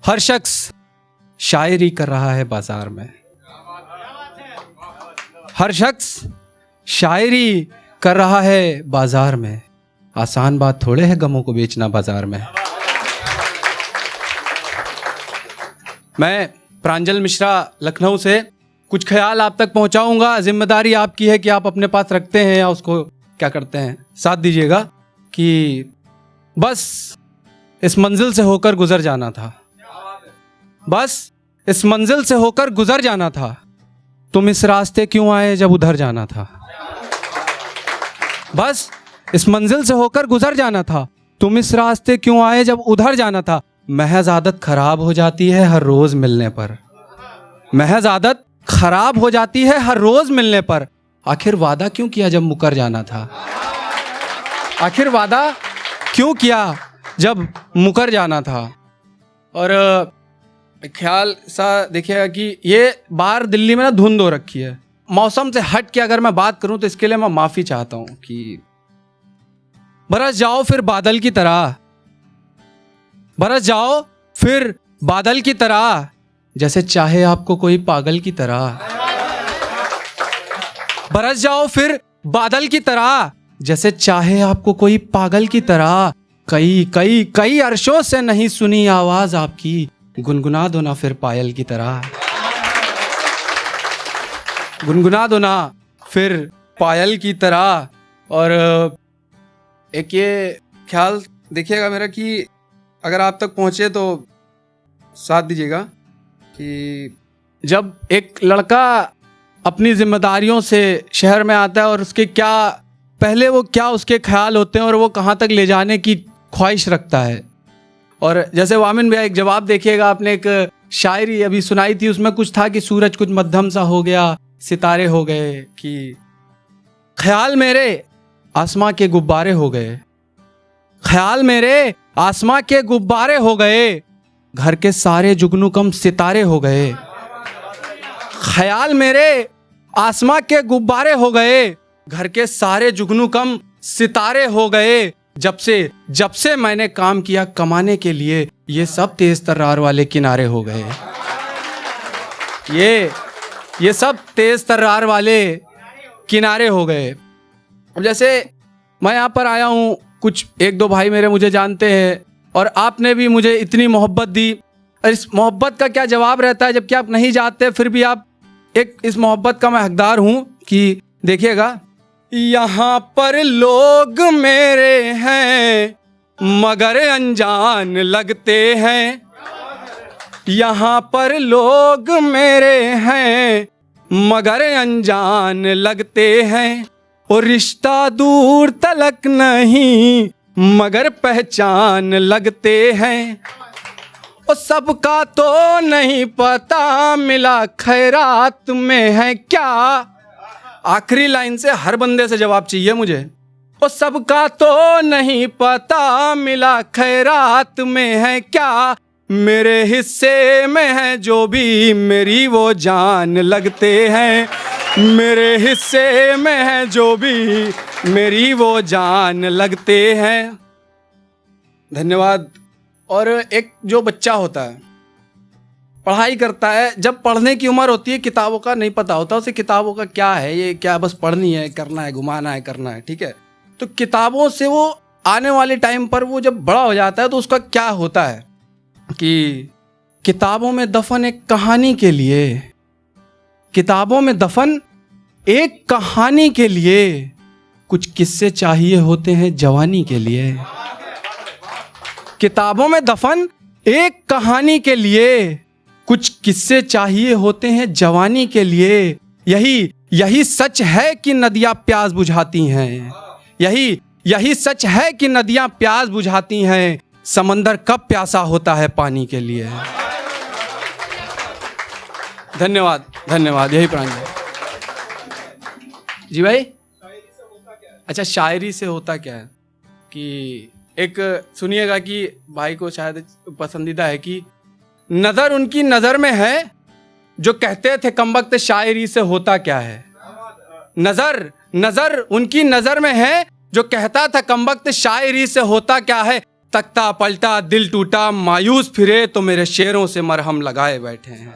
हर शख्स शायरी कर रहा है बाजार में। हर शख्स शायरी कर रहा है बाजार में। आसान बात थोड़े है गमों को बेचना बाजार में। मैं प्रांजल मिश्रा लखनऊ से कुछ ख्याल आप तक पहुंचाऊंगा। जिम्मेदारी आपकी है कि आप अपने पास रखते हैं या उसको क्या करते हैं, साथ दीजिएगा। कि बस इस मंजिल से होकर गुजर जाना था, बस इस मंजिल से होकर गुजर जाना था। तुम इस रास्ते क्यों आए जब उधर जाना था। बस इस मंजिल से होकर गुजर जाना था, तुम इस रास्ते क्यों आए जब उधर जाना था। महज आदत खराब हो जाती है हर रोज मिलने पर। महज आदत खराब हो जाती है हर रोज मिलने पर। आखिर वादा क्यों किया जब मुकर जाना था। आखिर वादा क्यों किया जब मुकर जाना था। और ख्याल सा देखिएगा कि ये बाहर दिल्ली में ना धुंध हो रखी है। मौसम से हट के अगर मैं बात करूं तो इसके लिए मैं माफी चाहता हूं कि बरस जाओ फिर बादल की तरह, बरस जाओ फिर बादल की तरह, जैसे चाहे आपको कोई पागल की तरह। बरस जाओ फिर बादल की तरह, जैसे चाहे आपको कोई पागल की तरह। कई कई कई अरशों से नहीं सुनी आवाज आपकी, गुनगुना दो ना फिर पायल की तरह। गुनगुना दो ना फिर पायल की तरह। और एक ये ख्याल देखिएगा मेरा कि अगर आप तक पहुंचे तो साथ दीजिएगा कि जब एक लड़का अपनी जिम्मेदारियों से शहर में आता है और उसके क्या पहले वो क्या उसके ख्याल होते हैं और वो कहाँ तक ले जाने की ख्वाहिश रखता है। और जैसे वामिन भैया एक जवाब देखिएगा, आपने एक शायरी अभी सुनाई थी, उसमें कुछ था कि सूरज कुछ मध्यम सा हो गया, सितारे हो गए, कि ख्याल मेरे आसमां के गुब्बारे हो गए। ख्याल मेरे आसमां के गुब्बारे हो गए, घर के सारे जुगनू कम सितारे हो गए। ख्याल मेरे आसमां के गुब्बारे हो गए, घर के सारे जुगनू कम सितारे हो गए। जब से मैंने काम किया कमाने के लिए, ये सब तेज तर्रार वाले किनारे हो गए। ये सब तेज तर्रार वाले किनारे हो गए। अब जैसे मैं यहाँ पर आया हूँ, कुछ एक दो भाई मेरे मुझे जानते हैं और आपने भी मुझे इतनी मोहब्बत दी। और इस मोहब्बत का क्या जवाब रहता है जबकि आप नहीं जाते, फिर भी आप एक इस मोहब्बत का मैं हकदार हूँ। कि देखिएगा, यहाँ पर लोग मेरे हैं मगर अनजान लगते हैं। यहाँ पर लोग मेरे हैं मगर अनजान लगते हैं। और रिश्ता दूर तलक नहीं मगर पहचान लगते हैं। और सबका तो नहीं पता मिला खैरात में है क्या। आखिरी लाइन से हर बंदे से जवाब चाहिए मुझे। और सबका तो नहीं पता मिला खैरात में है क्या। मेरे हिस्से में है जो भी मेरी वो जान लगते हैं। मेरे हिस्से में है जो भी मेरी वो जान लगते हैं। धन्यवाद। और एक जो बच्चा होता है, पढ़ाई करता है, जब पढ़ने की उम्र होती है, किताबों का नहीं पता होता उसे, किताबों का क्या है, ये क्या बस पढ़नी है, करना है, घुमाना है, करना है, ठीक है। तो किताबों से वो आने वाले टाइम पर वो जब बड़ा हो जाता है तो उसका क्या होता है कि किताबों में दफन एक कहानी के लिए, किताबों में दफन एक कहानी के लिए, कुछ किस्से चाहिए होते हैं जवानी के लिए। किताबों में दफन एक कहानी के लिए, कुछ किस्से चाहिए होते हैं जवानी के लिए। यही सच है कि नदियां प्यास बुझाती हैं। यही सच है कि नदियां प्यास बुझाती हैं। समंदर कब प्यासा होता है पानी के लिए। धन्यवाद, धन्यवाद। यही प्रांजल जी भाई। अच्छा, शायरी से होता क्या है कि एक सुनिएगा कि भाई को शायद पसंदीदा है कि नजर उनकी नजर में है जो कहते थे कमबख्त शायरी से होता क्या है। नजर उनकी नजर में है जो कहता था कमबख्त शायरी से होता क्या है। तख्ता पलटा दिल टूटा मायूस फिरे तो मेरे शेरों से मरहम लगाए बैठे हैं।